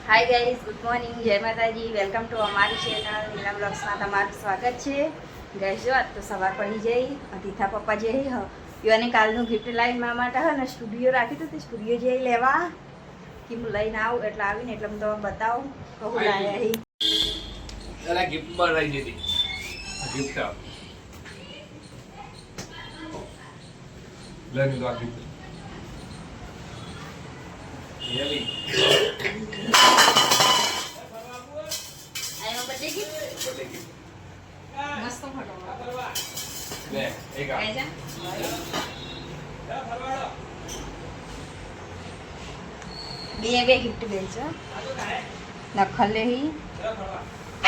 Hi guys, good morning, જય માતાજી. Welcome to અમારી ચેનલ નીલા બ્લોગ્સમાં તમારું સ્વાગત છે. ગાઈઝ, જો આજ તો સવાર પડી જઈ તીથા પપ્પા જઈ યુવાને કાલનું ગિફ્ટ લાઈન મારા માટે હે ને સ્ટુડિયો રાખી હતું તે સ્ટુડિયો જઈ લેવા કે હું લઈને આવું એટલે આવીને એટલે હું તમને બતાવું કહું લાયા હી એલા ગિફ્ટ પર લઈ દીધી ગિફ્ટ લઈ દો આ ગિફ્ટ યલી આયો બર્થડે ગિફ્ટ મસ્ત ફોટો લે એક આ આજા બે ગિફ્ટ બેન છે નખલે હી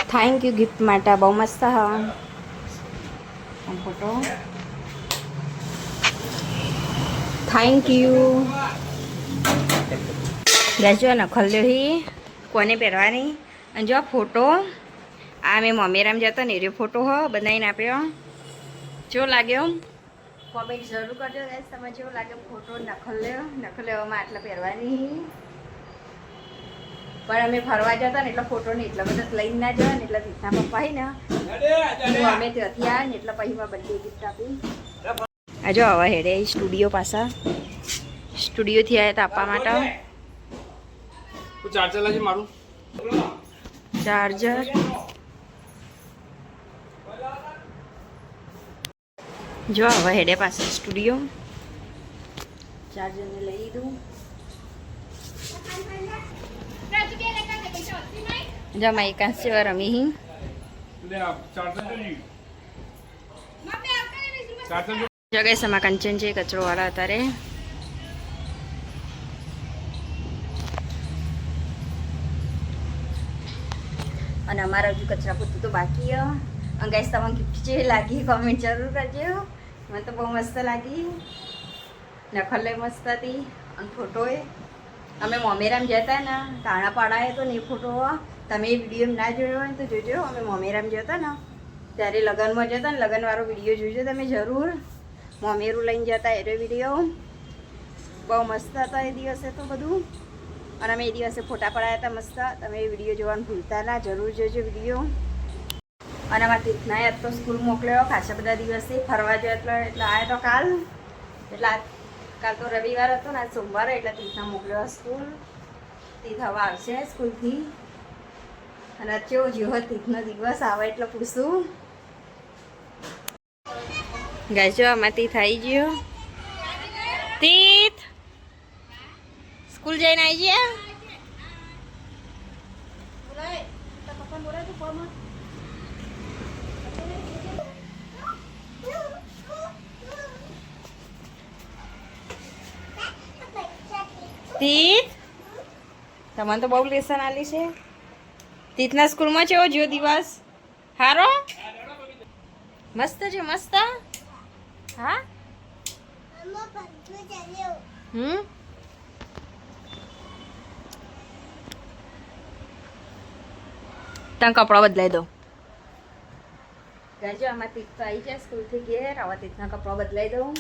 થેન્ક યુ ગિફ્ટ માટે બહુ મસ્ત હા ફોટો થેન્ક યુ ગાજો નખલ્યો હી કોને પહેરવાની અને જો ફોટો આ મેં મમેરામ જતો ને એ ફોટો હો બનાવીને આપ્યો જો લાગ્યો કોમેન્ટ જરૂર કરજો ગાઈસ તમે જેવો લાગ્યો ફોટો નખલ્યોમાં આટલા પહેરવાની પણ અમે ફરવા જતા ને એટલે ફોટો ને એટલા બધા લઈને ના જવા ને એટલે તીથા પપ્પા હી ને અમે ત્યાંથી આવ્યા ને એટલે પછી બર્થડે ગિફ્ટ આપી આ જો હવે હેડે સ્ટુડિયો પાછા સ્ટુડિયોથી આવ્યા હતા આપવા માટે તું ચાર્જર લાજી મારું ચાર્જર જો હવે હેડે પાસે સ્ટુડિયો ચાર્જરને લઈ લીધું જો મારી કાંસે રમી લે આ ચાર્જર લઈ ચાર્જર જગ્યાએ સમા કંચન છે કચરો વાળા અત્યારે અને અમારા હજુ કચરા પોતું તો બાકી ગાઈસ તમને ગિફ્ટ છે લાગી કોમેન્ટ જરૂર કરજો મને તો બહુ મસ્ત લાગી નખલે મસ્ત હતી અને ફોટોએ અમે મોમેરામ જતા ને તાણાપાડાએ તો ને એ ફોટો તમે એ વિડીયો ના જોયો હોય તો જોજો અમે મોમેરામ જતા ને ત્યારે લગ્નમાં જતા ને લગ્નવાળો વિડીયો જોજો તમે જરૂર મોમેરું લઈને જતા એ વિડીયો બહુ મસ્ત હતા એ દિવસે તો બધું અને અમે એ દિવસે ફોટા પડાયા હતા મસ્ત તમે એ વિડીયો જોવાનું ભૂલતા ના જરૂર જોજો વિડીયો અને અમારા તીર્થના યાદ તો સ્કૂલ મોકલ્યો ખાસા બધા દિવસે ફરવા ગયો એટલે આવ્યા તો કાલ એટલે કાલ તો રવિવાર હતો ને આજ સોમવારે એટલે તીર્થના મોકલ્યો સ્કૂલ તીર્થ હવે આવશે સ્કૂલથી અને કેવો જેવો તીર્થનો દિવસ આવે એટલે પૂછું ગાજો આમાં તીર્થ આવી ગયો તીર્થ સ્કૂલ જઈને આવી ગયા તીર્થ તમને તો બહુ લેસન આલી છે તીર્થના સ્કૂલમાં કેવો જો દિવસ હારો મસ્ત છે મસ્ત હા તને કપડા બદલાઈ દો ગાજો આમાં તીર્થ તો આવી જાય સ્કૂલથી ઘેર આવા તીર્થના કપડા બદલાઈ દઉં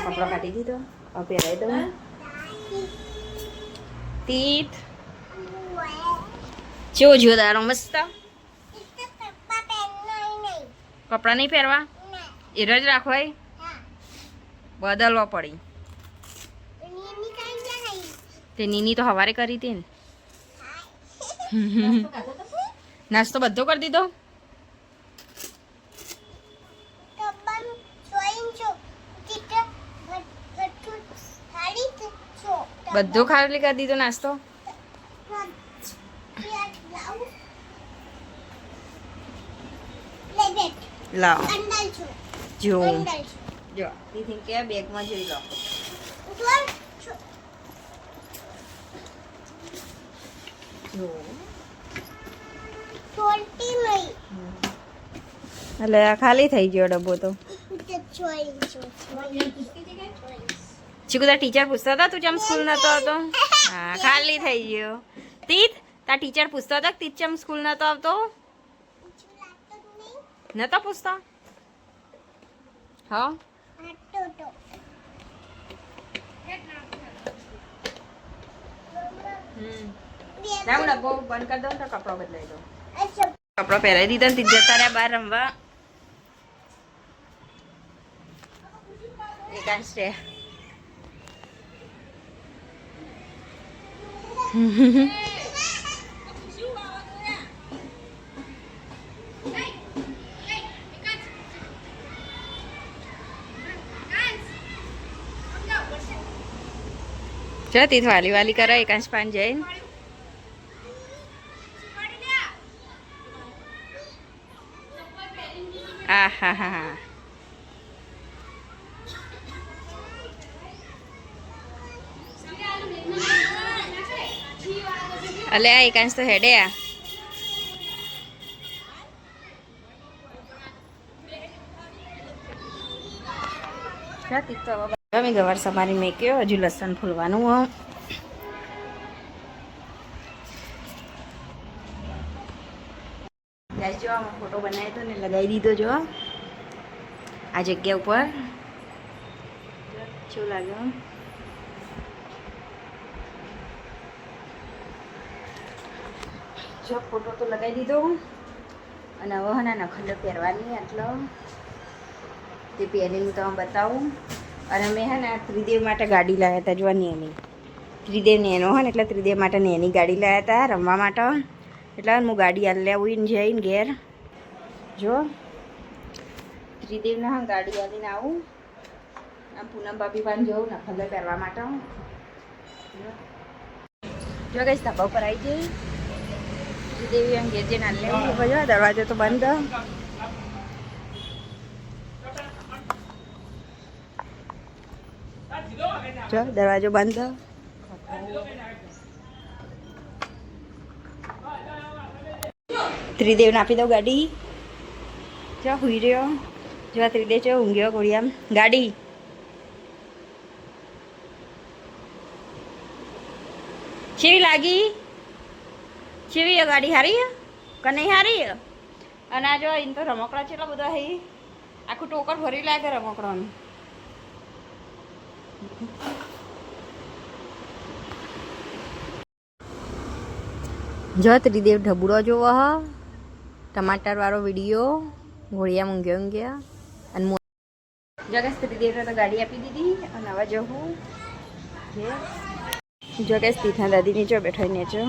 કપડા કાઢી દીધો હવે પહેરાઈ દઉં તીર્થ જેવો જો દારો મસ્ત કપડા નહીં પહેરવા એ જ રાખવાય બદલવા પડી તે નીની તો હવારે કરી હતી ને નાસ્તો બધો કરી દીધો બધો ખાલી કરી દીધો નાસ્તો લાવો જો જો દીદી કે બેગમાં જોઈ લો એટલે ખાલી થઈ ગયો ડબ્બો તો ચીકુદા ટીચર પૂછતા હતા તું જેમ સ્કૂલ નતો આવતો હા ખાલી થઈ ગયો તીત તા ટીચર પૂછતો હતો કે તીત જેમ સ્કૂલ નતો આવતો નતો પૂછતો હા લાવું ડબ્બો બંધ કરી દઉં તો કપડો બદલાઈ દઉં કપડો પહેરાવી દીધો ને જતા રહ્યા બહાર રમવા એકાંશ રે જો તી વાલી વાલી કરે એકાંશ પાન જઈને આ હા હા હા અલે આ એકાંશ તો હેડે આ મેં ગવાર સમારી મેક્યો હજુ લસણ ફૂલવાનું જો આમાં ફોટો બનાવ્યો હતો ને લગાવી દીધો જો આ જગ્યા ઉપર શું લાગ્યું જો ફોટો તો લગાવી દીધો અને હવે હના નખંડ પહેરવાની આટલો તે પહેરીને હું તમને બતાવું અને મેં હે ને ત્રિદેવ માટે ગાડી લાવ્યા હતા જોવાની એની ત્રિદેવ નેનો હોય ને એટલે ત્રિદેવ માટે નેની ગાડી લાવ્યા હતા રમવા માટે એટલે હું ગાડી હાલ લેવું જઈને ઘેર જો ત્રિદેવને હા ગાડી હાલીને આવું આમ પૂનમ ભાભી પણ જવું નખંડ પહેરવા માટે જો કઈ ધાબા ઉપર આવી જઈ ત્રિદેવી એમ ઘેર જઈને હાલ લેવું જો દરવાજો તો બંધ જો દરવાજો બંધ ત્રિદેવને આપી દઉં ગાડી જો હુઈ રહ્યો જો ત્રિદેવ છે ઊંઘ્યો ગોળિયામ ગાડી કેવી લાગી કેવી ગાડી હારી કે નહીં હારી અને આ જો એને તો રમકડા છે એટલા બધા હે આખું ટોકર ભરી લાગે રમકડાનું જો ત્રિદેવ ઢબુડો જોવો હ ટમાટર વાળો વિડીયો ઘોડિયા ઊંઘ્યા અને જગસ ત્રિદેવને તો ગાડી આપી દીધી અને હવે જવું જગસ તીથા દાદીની જો બેઠાઈને જો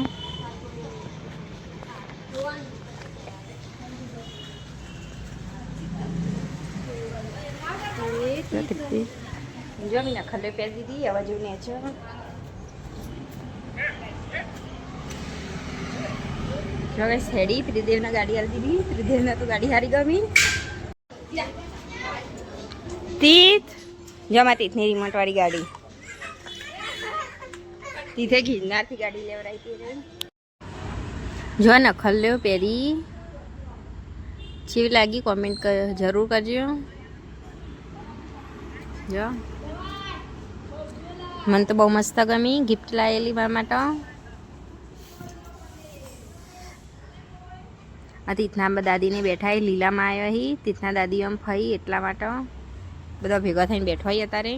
જો મીના ખલ્લે પહેરી દીધી હવે જો નેચો જો ગાઈસ હેડી ત્રિદેવને ગાડી હારી દીધી ત્રિદેવને તો ગાડી હારી ગમી તીથ જમા તીથની રિમોટ વાળી ગાડી તીથે ગિરનારથી ગાડી લેવડાવી હતી જો નખલ લ્યો પહેરી કેવી લાગી કોમેન્ટ જરૂર કરજો જો મને તો બહુ મસ્ત ગમી ગિફ્ટ લાવેલી મારા માટે આ તીથના દાદીને બેઠા લીલામાં આવ્યા હી તીથના દાદી આમ ફઈ એટલા માટે બધા ભેગા થઈને બેઠો અત્યારે